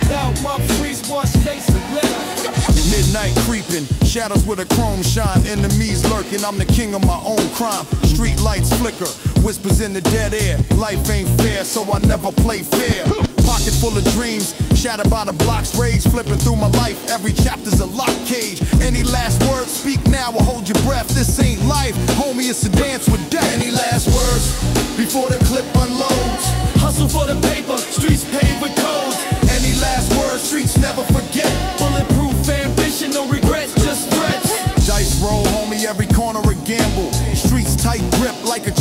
now my freeze 1 stays to live. Midnight creeping, shadows with a chrome shine. Enemies lurking, I'm the king of my own crime. Street lights flicker, whispers in the dead air. Life ain't fair, so I never play fair. Pocket full of dreams, shattered by the block's rage. Flipping through my life, every chapter's a lock cage. Any last words? Speak now or hold your breath. This ain't life, homie, it's a dance with death. Any last words before the clip unloads? Hustle for the paper, streets paved with codes. Any last words? Streets never forget. Bulletproof ambition, no regrets, just threats. Dice roll,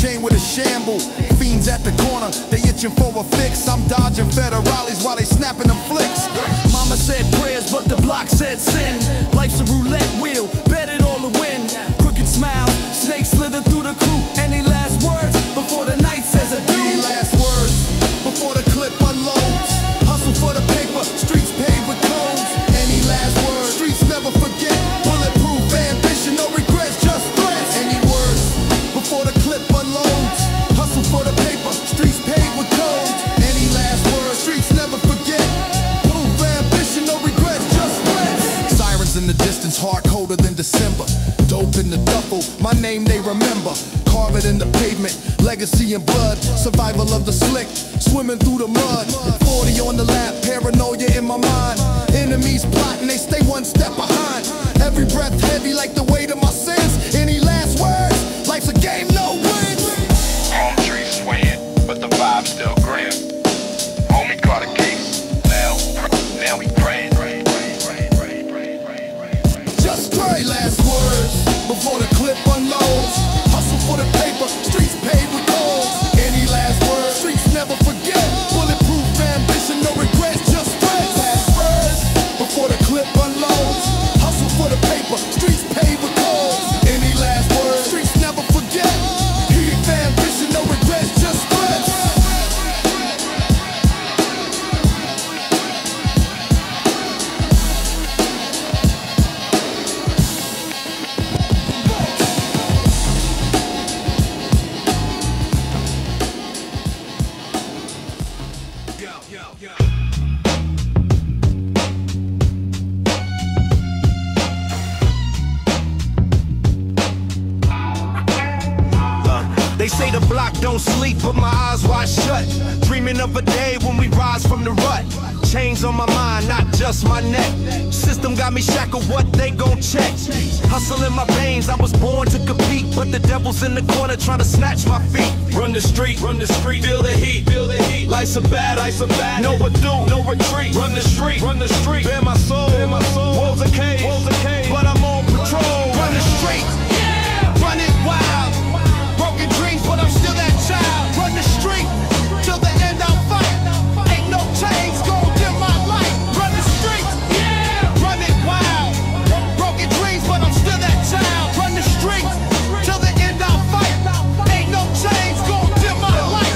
chain with a shamble. Fiends at the corner, they itching for a fix. I'm dodging federales while they snapping them flicks. Mama said prayers, but the block said sin. Life's a roulette wheel, bet it all to win. Crooked smile, snakes slither through the crew. Any last words before the night says adieu? Any last words before the clip unloads? Hustle for the paper, streets paved with codes. Any last words? Streets never forget. Bulletproof ambition, no regrets, just threats. Any words before the clip unloads? Hustle for the paper, streets paved with codes. Any last words? Streets never forget. Proof ambition, no regrets, just threats. Sirens in the distance, heart colder than December. Dope in the duffel, my name they remember. Carve it in the pavement, legacy and blood. Survival of the slick, swimming through the mud. 40 on the lap, paranoia in my mind. Enemies plotting, they stay one step behind. Every breath heavy like the weight of my sins. Any last words? Life's a game, no wins. Palm trees swaying, but the vibe still grim. Homie caught a case, now we praying. Just pray last words before the clip unloads. Hustle for the paper, streets paved with gold. Any last words? Streets never forget. Bulletproof ambition, no regrets, just threats. Last words before the clip unloads. Hustle for the paper, streets paved with gold. Any last words? Streets never forget. Keep ambition, no regrets, just threats. They say the block don't sleep, but my eyes wide shut. Dreaming of a day when we rise from the rut. Chains on my mind, not just my neck. System got me shackled, what they gon' check? Hustle in my veins, I was born to compete, but the devil's in the corner trying to snatch my feet. Run the street, feel the heat, Life's a bad, no ado, no retreat. Run the street, bare my soul, walls a cage, but I'm on patrol. Run the street, run it wild. Broken dreams, but I'm still that child. Run the street, till the end I'll fight. Ain't no chains gon' dim my light. Run the street, run it wild. Broken dreams, but I'm still that child. Run the street, till the end I'll fight. Ain't no chains gon' dim my light.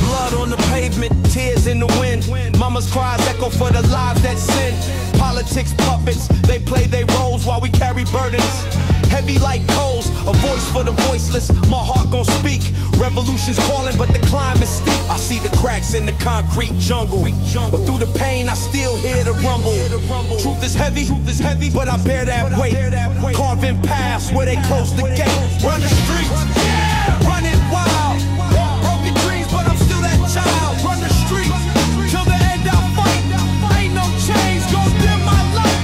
Blood on the pavement, tears in the wind. Mama's cries echo for the lives that sin. Politics puppets, they play their roles while we carry burdens. Heavy like coals, a voice for the voiceless. My heart gon' speak. Revolution's calling, but the climb is steep. I see the cracks in the concrete jungle, but through the pain, I still hear the rumble. Truth is heavy, but I bear that weight. Carving paths where they close the gate. Run the streets, run it wild. Broken dreams, but I'm still that child. Run the streets, till the end I'll fight. Ain't no chains gon' dim my light.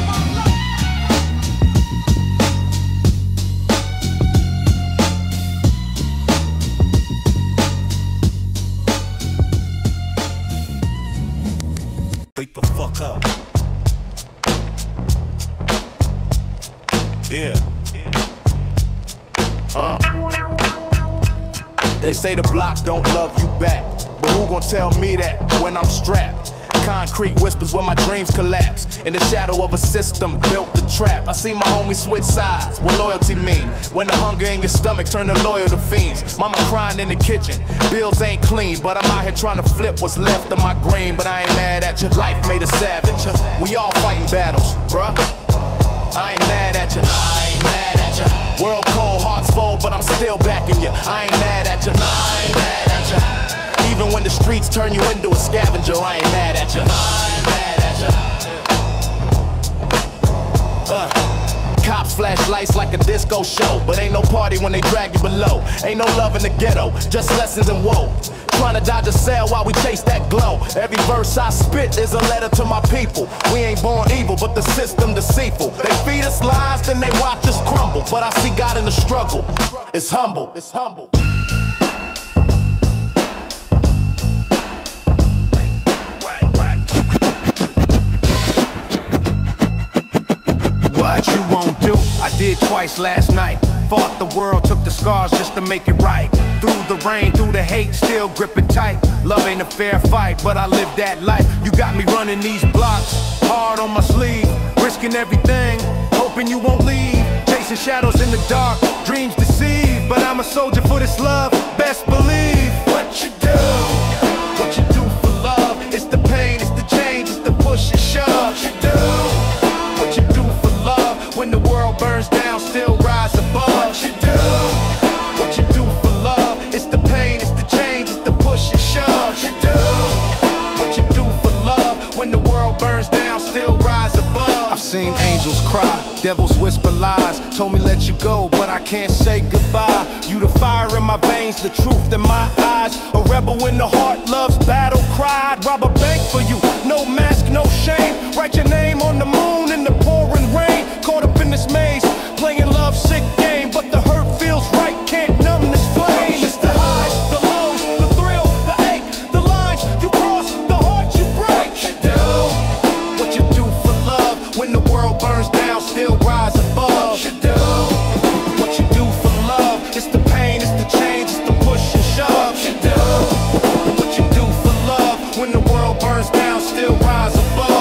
Wake the fuck up. Yeah. They say the block don't love you back, but who gon' tell me that when I'm strapped? Concrete whispers when my dreams collapse. In the shadow of a system built the trap. I see my homies switch sides. What loyalty mean? When the hunger in your stomach turn to loyal to fiends. Mama crying in the kitchen. Bills ain't clean, but I'm out here trying to flip what's left of my green. But I ain't mad at you. Life made us savage. We all fighting battles, bruh. I ain't mad at you. I ain't mad at you. World cold, hearts full, but I'm still backing you. I ain't mad at you. I ain't mad at you. Even when the streets turn you into a scavenger, I ain't mad at you. I ain't mad at you. Cops flash lights like a disco show, but ain't no party when they drag you below. Ain't no love in the ghetto, just lessons and woe. Trying to dodge a cell while we chase that glow. Every verse I spit is a letter to my people. We ain't born evil, but the system deceitful. They feed us lies, then they watch us crumble. But I see God in the struggle. It's humble. It's humble. What you won't do, I Did twice last night. Fought the world, took the scars just to make it right. Through the rain, through the hate, still gripping tight. Love ain't a fair fight, but I live that life. You got me running these blocks, hard on my sleeve, risking everything, hoping you won't leave. Chasing shadows in the dark, dreams deceive. But I'm a soldier for this love, best believe. What you do for love. It's the pain, it's the change, it's the push and shove. What you do for love. When the world burns down, still rise above. What you do for love. It's the pain, it's the change, it's the push and shove. What you do for love. When the world burns down, still rise above. I've seen angels cry, devils whisper lies. Told me let you go, but I can't say goodbye. You the fire in my veins, the truth in my eyes. A rebel in the heart, love's battle cried. Rob a bank for you, no mask, no shame. Write your name on the moon in the pouring rain. Caught up in this maze, playing love sick game. But the hurt feels right, can't numb this flame. It's the highs, the lows, the thrill, the ache, the lines you cross, the heart you break. What you do for love. When the world burns down, still rise above. What you do for love. It's the pain, it's the change, it's the push and shove. What you do for love. When the world burns down, still rise above.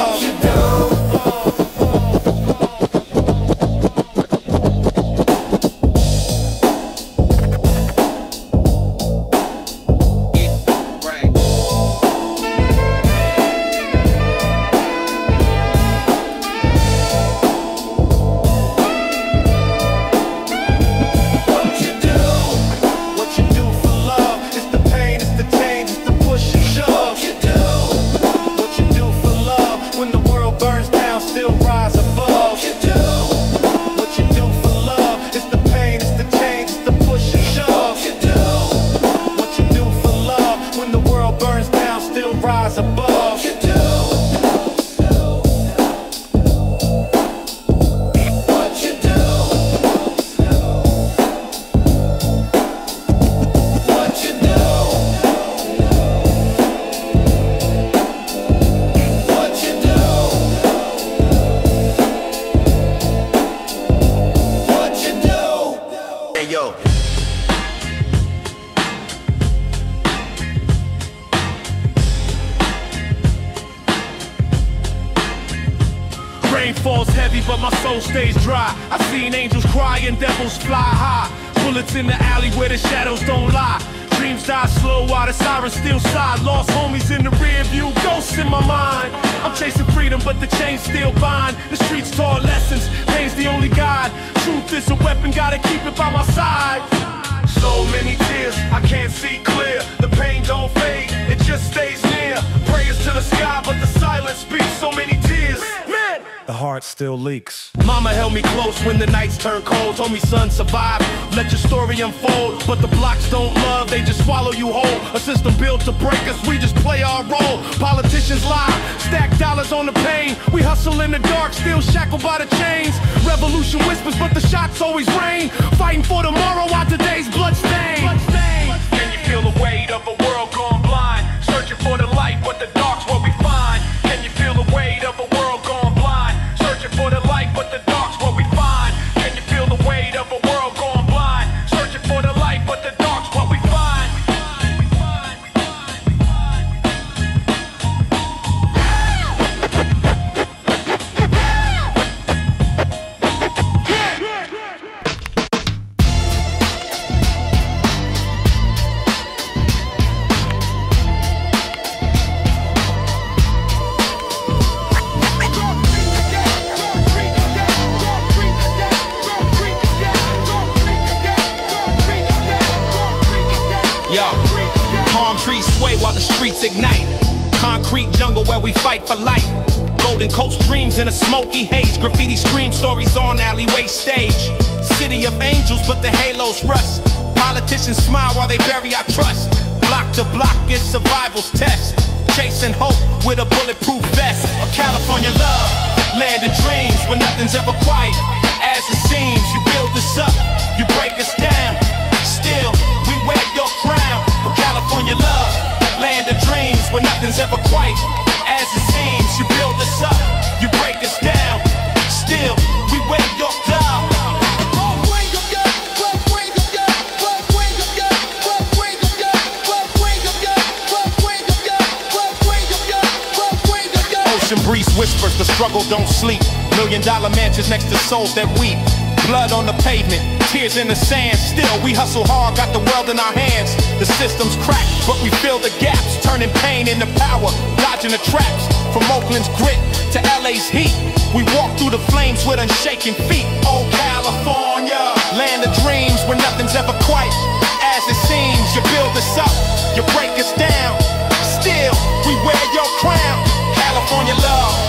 falls heavy, but my soul stays dry. I've seen angels cry and devils fly high. Bullets in the alley where the shadows don't lie. Dreams die slow while the sirens still sigh. Lost homies in the rear view, ghosts in my mind. I'm chasing freedom, but the chains still bind. The streets taught lessons, pain's the only guide. Truth is a weapon, gotta keep it by my side. So many tears, I can't see clear. The pain don't fade, it just stays near. Prayers to the sky, but the silence speaks. So many tears, man, the heart still leaks. Mama held me close when the nights turned cold. Told me, son, survive, let your story unfold. But the blocks don't love, they just swallow you whole. A system built to break us, we just play our role. Politicians lie, stack dollars on the pain. We hustle in the dark, still shackled by the chains. Revolution whispers, but the shots always rain. Fighting for tomorrow while today's bloodstained. Can you feel the weight of a world gone blind? Searching for the light, but the dark's what we find. Can you feel the weight of a world gone blind? Searching for the light, but the dark's what we find. Can you feel the weight of a world gone blind? Searching for the light, but the dark's what we find. Palm trees sway while the streets ignite. Concrete jungle where we fight for life. Golden Coast dreams in a smoky haze. Graffiti scream stories on alleyway stage. City of angels, but the halos rust. Politicians smile while they bury our trust. Block to block is survival's test. Chasing hope with a bulletproof vest. A California love, land of dreams where nothing's ever quiet. As it seems, you build us up, you break us down. Still, we wear your crown. For California love, land of dreams where nothing's ever quite as it seems. You build us up, you break us down. Still, we wear your crown. rappers, the struggle don't sleep. $1 million mansions next to souls that weep. Blood on the pavement, tears in the sand. Still, we hustle hard, got the world in our hands. The system's cracked, but we fill the gaps, turning pain into power, dodging the traps. From Oakland's grit to LA's heat, we walk through the flames with unshaken feet. Oh, California, land of dreams where nothing's ever quite as it seems. You build us up, you break us down. Still, we wear your crown. California love,